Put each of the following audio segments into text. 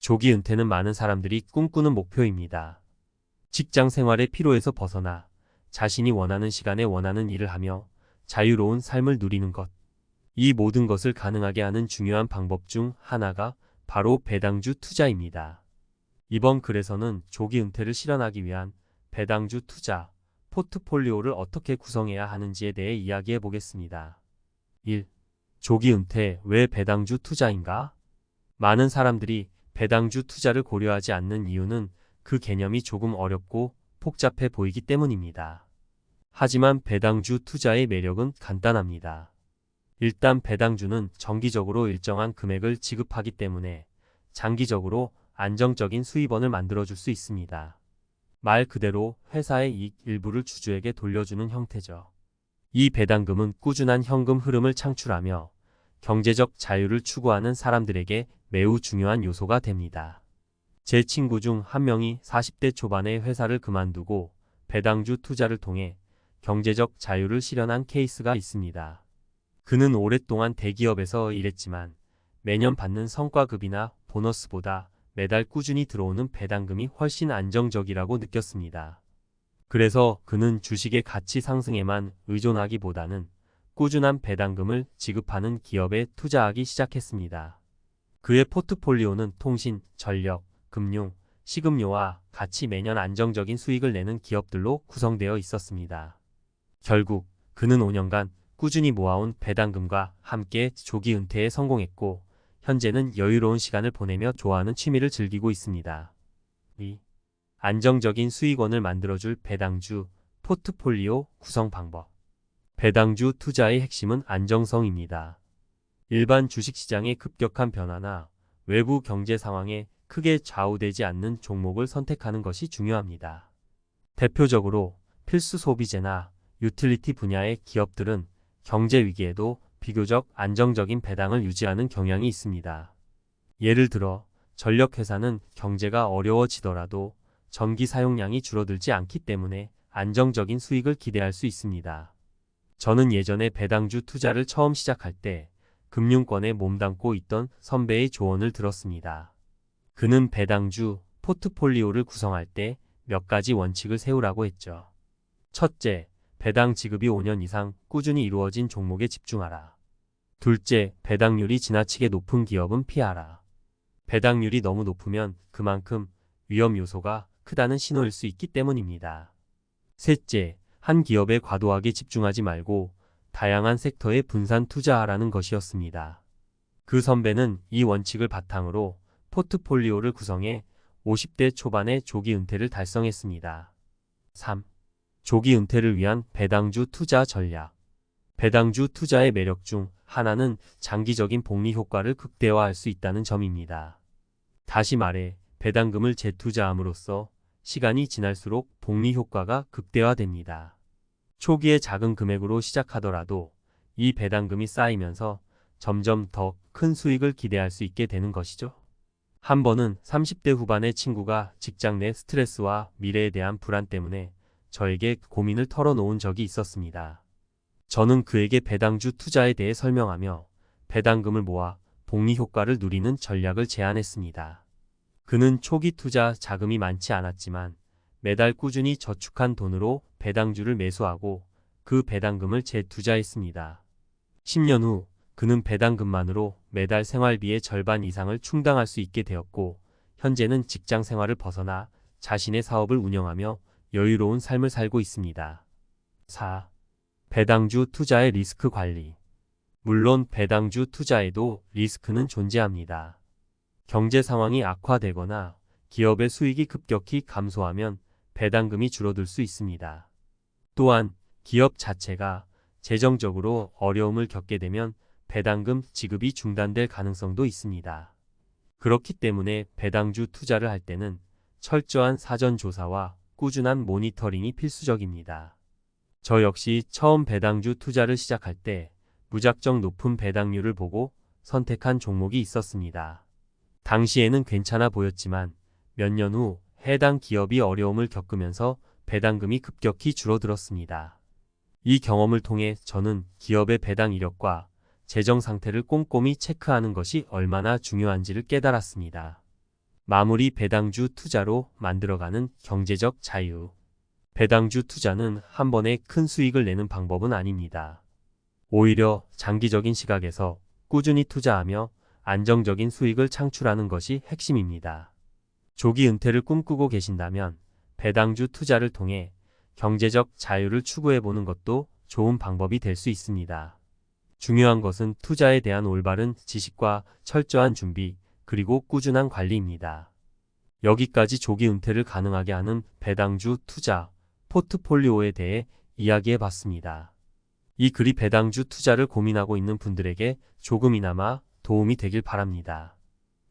조기 은퇴는 많은 사람들이 꿈꾸는 목표입니다. 직장 생활의 피로에서 벗어나 자신이 원하는 시간에 원하는 일을 하며 자유로운 삶을 누리는 것. 이 모든 것을 가능하게 하는 중요한 방법 중 하나가 바로 배당주 투자입니다. 이번 글에서는 조기 은퇴를 실현하기 위한 배당주 투자, 포트폴리오를 어떻게 구성해야 하는지에 대해 이야기해 보겠습니다. 1. 조기 은퇴 왜 배당주 투자인가? 많은 사람들이 배당주 투자를 고려하지 않는 이유는 그 개념이 조금 어렵고 복잡해 보이기 때문입니다. 하지만 배당주 투자의 매력은 간단합니다. 일단 배당주는 정기적으로 일정한 금액을 지급하기 때문에 장기적으로 안정적인 수입원을 만들어줄 수 있습니다. 말 그대로 회사의 이익 일부를 주주에게 돌려주는 형태죠. 이 배당금은 꾸준한 현금 흐름을 창출하며 경제적 자유를 추구하는 사람들에게 매우 중요한 요소가 됩니다. 제 친구 중 한 명이 40대 초반에 회사를 그만두고 배당주 투자를 통해 경제적 자유를 실현한 케이스가 있습니다. 그는 오랫동안 대기업에서 일했지만 매년 받는 성과급이나 보너스보다 매달 꾸준히 들어오는 배당금이 훨씬 안정적이라고 느꼈습니다. 그래서 그는 주식의 가치 상승에만 의존하기보다는 꾸준한 배당금을 지급하는 기업에 투자하기 시작했습니다. 그의 포트폴리오는 통신, 전력, 금융, 식음료와 같이 매년 안정적인 수익을 내는 기업들로 구성되어 있었습니다. 결국 그는 5년간 꾸준히 모아온 배당금과 함께 조기 은퇴에 성공했고 현재는 여유로운 시간을 보내며 좋아하는 취미를 즐기고 있습니다. 2. 안정적인 수익원을 만들어줄 배당주, 포트폴리오 구성 방법. 배당주 투자의 핵심은 안정성입니다. 일반 주식시장의 급격한 변화나 외부 경제 상황에 크게 좌우되지 않는 종목을 선택하는 것이 중요합니다. 대표적으로 필수 소비재나 유틸리티 분야의 기업들은 경제 위기에도 비교적 안정적인 배당을 유지하는 경향이 있습니다. 예를 들어 전력회사는 경제가 어려워지더라도 전기 사용량이 줄어들지 않기 때문에 안정적인 수익을 기대할 수 있습니다. 저는 예전에 배당주 투자를 처음 시작할 때 금융권에 몸담고 있던 선배의 조언을 들었습니다. 그는 배당주 포트폴리오를 구성할 때 몇 가지 원칙을 세우라고 했죠. 첫째, 배당 지급이 5년 이상 꾸준히 이루어진 종목에 집중하라. 둘째, 배당률이 지나치게 높은 기업은 피하라. 배당률이 너무 높으면 그만큼 위험 요소가 크다는 신호일 수 있기 때문입니다. 셋째, 한 기업에 과도하게 집중하지 말고 다양한 섹터에 분산 투자하라는 것이었습니다. 그 선배는 이 원칙을 바탕으로 포트폴리오를 구성해 50대 초반에 조기 은퇴를 달성했습니다. 3. 조기 은퇴를 위한 배당주 투자 전략. 배당주 투자의 매력 중 하나는 장기적인 복리 효과를 극대화할 수 있다는 점입니다. 다시 말해 배당금을 재투자함으로써 시간이 지날수록 복리 효과가 극대화됩니다. 초기에 작은 금액으로 시작하더라도 이 배당금이 쌓이면서 점점 더 큰 수익을 기대할 수 있게 되는 것이죠. 한 번은 30대 후반의 친구가 직장 내 스트레스와 미래에 대한 불안 때문에 저에게 고민을 털어놓은 적이 있었습니다. 저는 그에게 배당주 투자에 대해 설명하며 배당금을 모아 복리 효과를 누리는 전략을 제안했습니다. 그는 초기 투자 자금이 많지 않았지만 매달 꾸준히 저축한 돈으로 배당주를 매수하고 그 배당금을 재투자했습니다. 10년 후 그는 배당금만으로 매달 생활비의 절반 이상을 충당할 수 있게 되었고 현재는 직장 생활을 벗어나 자신의 사업을 운영하며 여유로운 삶을 살고 있습니다. 4. 배당주 투자의 리스크 관리. 물론 배당주 투자에도 리스크는 존재합니다. 경제 상황이 악화되거나 기업의 수익이 급격히 감소하면 배당금이 줄어들 수 있습니다. 또한 기업 자체가 재정적으로 어려움을 겪게 되면 배당금 지급이 중단될 가능성도 있습니다. 그렇기 때문에 배당주 투자를 할 때는 철저한 사전 조사와 꾸준한 모니터링이 필수적입니다. 저 역시 처음 배당주 투자를 시작할 때 무작정 높은 배당률을 보고 선택한 종목이 있었습니다. 당시에는 괜찮아 보였지만 몇 년 후 해당 기업이 어려움을 겪으면서 배당금이 급격히 줄어들었습니다. 이 경험을 통해 저는 기업의 배당 이력과 재정 상태를 꼼꼼히 체크하는 것이 얼마나 중요한지를 깨달았습니다. 마무리 배당주 투자로 만들어가는 경제적 자유. 배당주 투자는 한 번에 큰 수익을 내는 방법은 아닙니다. 오히려 장기적인 시각에서 꾸준히 투자하며 안정적인 수익을 창출하는 것이 핵심입니다. 조기 은퇴를 꿈꾸고 계신다면 배당주 투자를 통해 경제적 자유를 추구해보는 것도 좋은 방법이 될 수 있습니다. 중요한 것은 투자에 대한 올바른 지식과 철저한 준비, 그리고 꾸준한 관리입니다. 여기까지 조기 은퇴를 가능하게 하는 배당주 투자 포트폴리오에 대해 이야기해 봤습니다. 이 글이 배당주 투자를 고민하고 있는 분들에게 조금이나마 도움이 되길 바랍니다.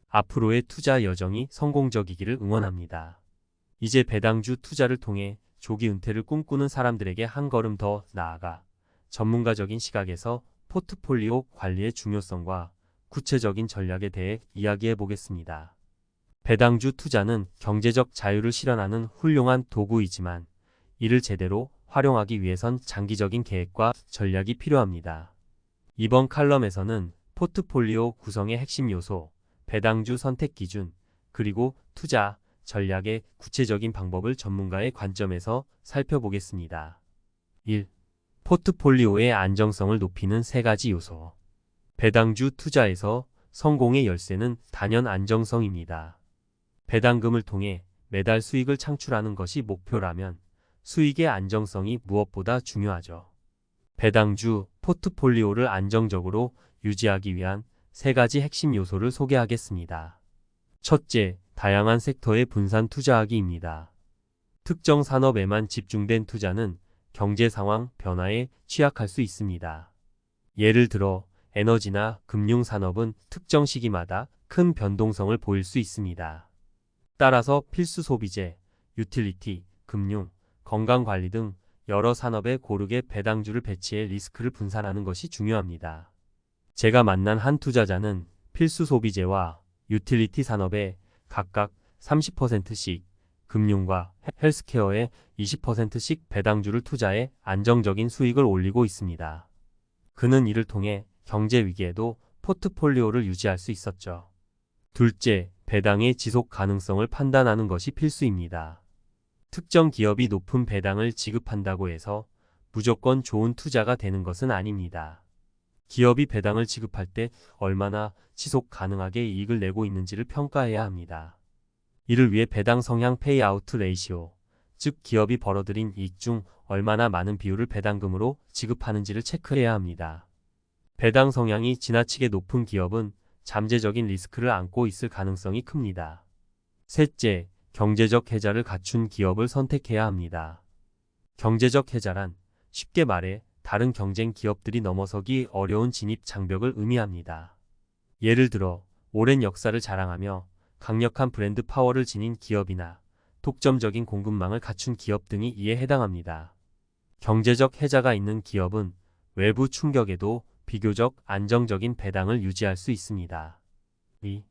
앞으로의 투자 여정이 성공적이기를 응원합니다. 이제 배당주 투자를 통해 조기 은퇴를 꿈꾸는 사람들에게 한 걸음 더 나아가 전문가적인 시각에서 포트폴리오 관리의 중요성과 구체적인 전략에 대해 이야기해 보겠습니다. 배당주 투자는 경제적 자유를 실현하는 훌륭한 도구이지만 이를 제대로 활용하기 위해선 장기적인 계획과 전략이 필요합니다. 이번 칼럼에서는 포트폴리오 구성의 핵심 요소, 배당주 선택 기준, 그리고 투자 전략의 구체적인 방법을 전문가의 관점에서 살펴보겠습니다. 1. 포트폴리오의 안정성을 높이는 3가지 요소. 배당주 투자에서 성공의 열쇠는 단연 안정성입니다. 배당금을 통해 매달 수익을 창출하는 것이 목표라면 수익의 안정성이 무엇보다 중요하죠. 배당주 포트폴리오를 안정적으로 유지하기 위한 3가지 핵심 요소를 소개하겠습니다. 첫째, 다양한 섹터에 분산 투자하기입니다. 특정 산업에만 집중된 투자는 경제 상황 변화에 취약할 수 있습니다. 예를 들어 에너지나 금융 산업은 특정 시기마다 큰 변동성을 보일 수 있습니다. 따라서 필수 소비재, 유틸리티, 금융, 건강관리 등 여러 산업에 고르게 배당주를 배치해 리스크를 분산하는 것이 중요합니다. 제가 만난 한 투자자는 필수 소비재와 유틸리티 산업에 각각 30%씩, 금융과 헬스케어에 20%씩 배당주를 투자해 안정적인 수익을 올리고 있습니다. 그는 이를 통해 경제 위기에도 포트폴리오를 유지할 수 있었죠. 둘째, 배당의 지속 가능성을 판단하는 것이 필수입니다. 특정 기업이 높은 배당을 지급한다고 해서 무조건 좋은 투자가 되는 것은 아닙니다. 기업이 배당을 지급할 때 얼마나 지속 가능하게 이익을 내고 있는지를 평가해야 합니다. 이를 위해 배당 성향 페이아우트 레이시오, 즉 기업이 벌어들인 이익 중 얼마나 많은 비율을 배당금으로 지급하는지를 체크해야 합니다. 배당 성향이 지나치게 높은 기업은 잠재적인 리스크를 안고 있을 가능성이 큽니다. 셋째, 경제적 해자를 갖춘 기업을 선택해야 합니다. 경제적 해자란 쉽게 말해 다른 경쟁 기업들이 넘어서기 어려운 진입 장벽을 의미합니다. 예를 들어 오랜 역사를 자랑하며 강력한 브랜드 파워를 지닌 기업이나 독점적인 공급망을 갖춘 기업 등이 이에 해당합니다. 경제적 해자가 있는 기업은 외부 충격에도 비교적 안정적인 배당을 유지할 수 있습니다. 2.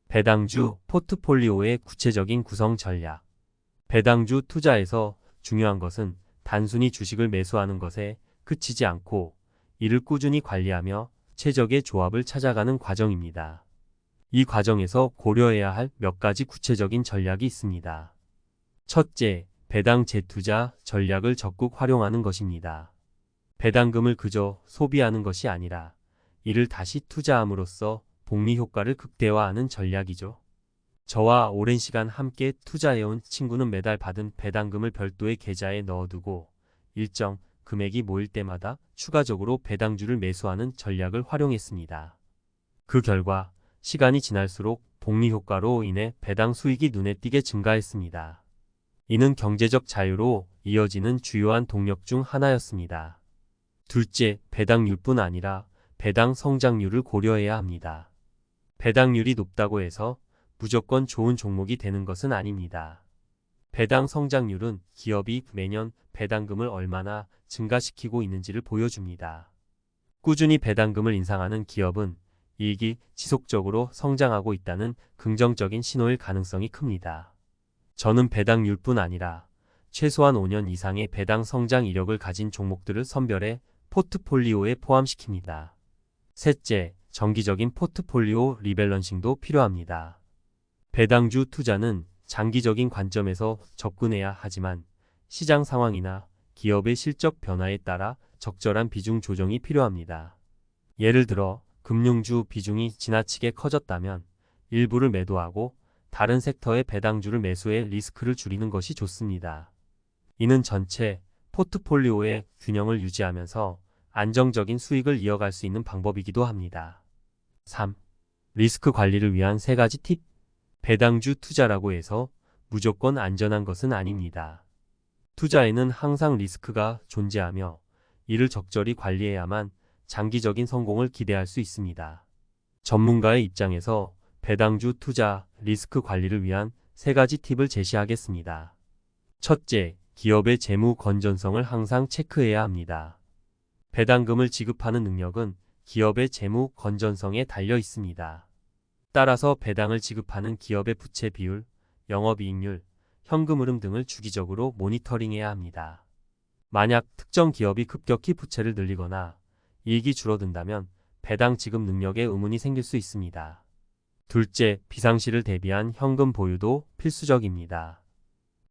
배당주 포트폴리오의 구체적인 구성 전략. 배당주 투자에서 중요한 것은 단순히 주식을 매수하는 것에 그치지 않고 이를 꾸준히 관리하며 최적의 조합을 찾아가는 과정입니다. 이 과정에서 고려해야 할 몇 가지 구체적인 전략이 있습니다. 첫째, 배당 재투자 전략을 적극 활용하는 것입니다. 배당금을 그저 소비하는 것이 아니라 이를 다시 투자함으로써 복리 효과를 극대화하는 전략이죠. 저와 오랜 시간 함께 투자해온 친구는 매달 받은 배당금을 별도의 계좌에 넣어두고 일정 금액이 모일 때마다 추가적으로 배당주를 매수하는 전략을 활용했습니다. 그 결과 시간이 지날수록 복리 효과로 인해 배당 수익이 눈에 띄게 증가했습니다. 이는 경제적 자유로 이어지는 주요한 동력 중 하나였습니다. 둘째, 배당률뿐 아니라 배당 성장률을 고려해야 합니다. 배당률이 높다고 해서 무조건 좋은 종목이 되는 것은 아닙니다. 배당 성장률은 기업이 매년 배당금을 얼마나 증가시키고 있는지를 보여줍니다. 꾸준히 배당금을 인상하는 기업은 이익이 지속적으로 성장하고 있다는 긍정적인 신호일 가능성이 큽니다. 저는 배당률뿐 아니라 최소한 5년 이상의 배당 성장 이력을 가진 종목들을 선별해 포트폴리오에 포함시킵니다. 셋째, 정기적인 포트폴리오 리밸런싱도 필요합니다. 배당주 투자는 장기적인 관점에서 접근해야 하지만 시장 상황이나 기업의 실적 변화에 따라 적절한 비중 조정이 필요합니다. 예를 들어 금융주 비중이 지나치게 커졌다면 일부를 매도하고 다른 섹터의 배당주를 매수해 리스크를 줄이는 것이 좋습니다. 이는 전체 포트폴리오의 균형을 유지하면서 안정적인 수익을 이어갈 수 있는 방법이기도 합니다. 3. 리스크 관리를 위한 3가지 팁. 배당주 투자라고 해서 무조건 안전한 것은 아닙니다. 투자에는 항상 리스크가 존재하며 이를 적절히 관리해야만 장기적인 성공을 기대할 수 있습니다. 전문가의 입장에서 배당주 투자 리스크 관리를 위한 3가지 팁을 제시하겠습니다. 첫째, 기업의 재무 건전성을 항상 체크해야 합니다. 배당금을 지급하는 능력은 기업의 재무 건전성에 달려 있습니다. 따라서 배당을 지급하는 기업의 부채 비율, 영업이익률, 현금 흐름 등을 주기적으로 모니터링해야 합니다. 만약 특정 기업이 급격히 부채를 늘리거나 이익이 줄어든다면 배당 지급 능력에 의문이 생길 수 있습니다. 둘째, 비상시를 대비한 현금 보유도 필수적입니다.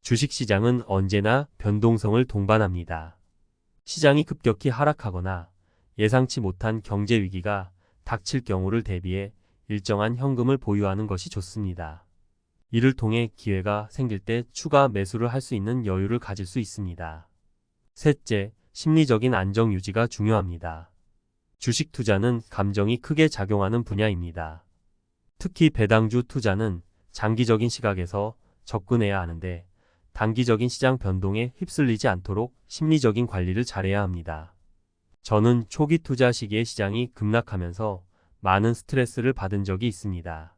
주식시장은 언제나 변동성을 동반합니다. 시장이 급격히 하락하거나 예상치 못한 경제 위기가 닥칠 경우를 대비해 일정한 현금을 보유하는 것이 좋습니다. 이를 통해 기회가 생길 때 추가 매수를 할 수 있는 여유를 가질 수 있습니다. 셋째, 심리적인 안정 유지가 중요합니다. 주식 투자는 감정이 크게 작용하는 분야입니다. 특히 배당주 투자는 장기적인 시각에서 접근해야 하는데 단기적인 시장 변동에 휩쓸리지 않도록 심리적인 관리를 잘해야 합니다. 저는 초기 투자 시기에 시장이 급락하면서 많은 스트레스를 받은 적이 있습니다.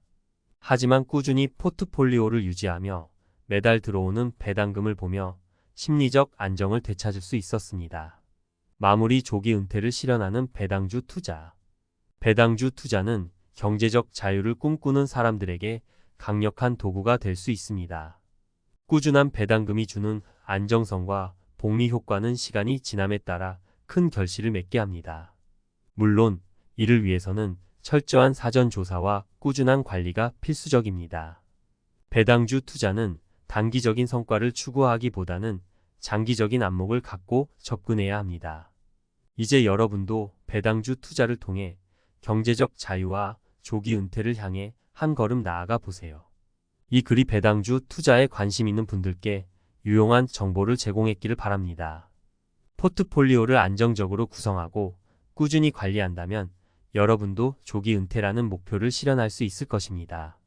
하지만 꾸준히 포트폴리오를 유지하며 매달 들어오는 배당금을 보며 심리적 안정을 되찾을 수 있었습니다. 마무리, 조기 은퇴를 실현하는 배당주 투자. 배당주 투자는 경제적 자유를 꿈꾸는 사람들에게 강력한 도구가 될 수 있습니다. 꾸준한 배당금이 주는 안정성과 복리 효과는 시간이 지남에 따라 큰 결실을 맺게 합니다. 물론 이를 위해서는 철저한 사전 조사와 꾸준한 관리가 필수적입니다. 배당주 투자는 단기적인 성과를 추구하기보다는 장기적인 안목을 갖고 접근해야 합니다. 이제 여러분도 배당주 투자를 통해 경제적 자유와 조기 은퇴를 향해 한 걸음 나아가 보세요. 이 글이 배당주 투자에 관심 있는 분들께 유용한 정보를 제공했기를 바랍니다. 포트폴리오를 안정적으로 구성하고 꾸준히 관리한다면 여러분도 조기 은퇴라는 목표를 실현할 수 있을 것입니다.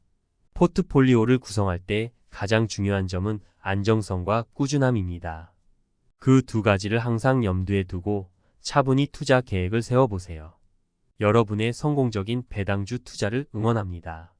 포트폴리오를 구성할 때 가장 중요한 점은 안정성과 꾸준함입니다. 그 2가지를 항상 염두에 두고 차분히 투자 계획을 세워보세요. 여러분의 성공적인 배당주 투자를 응원합니다.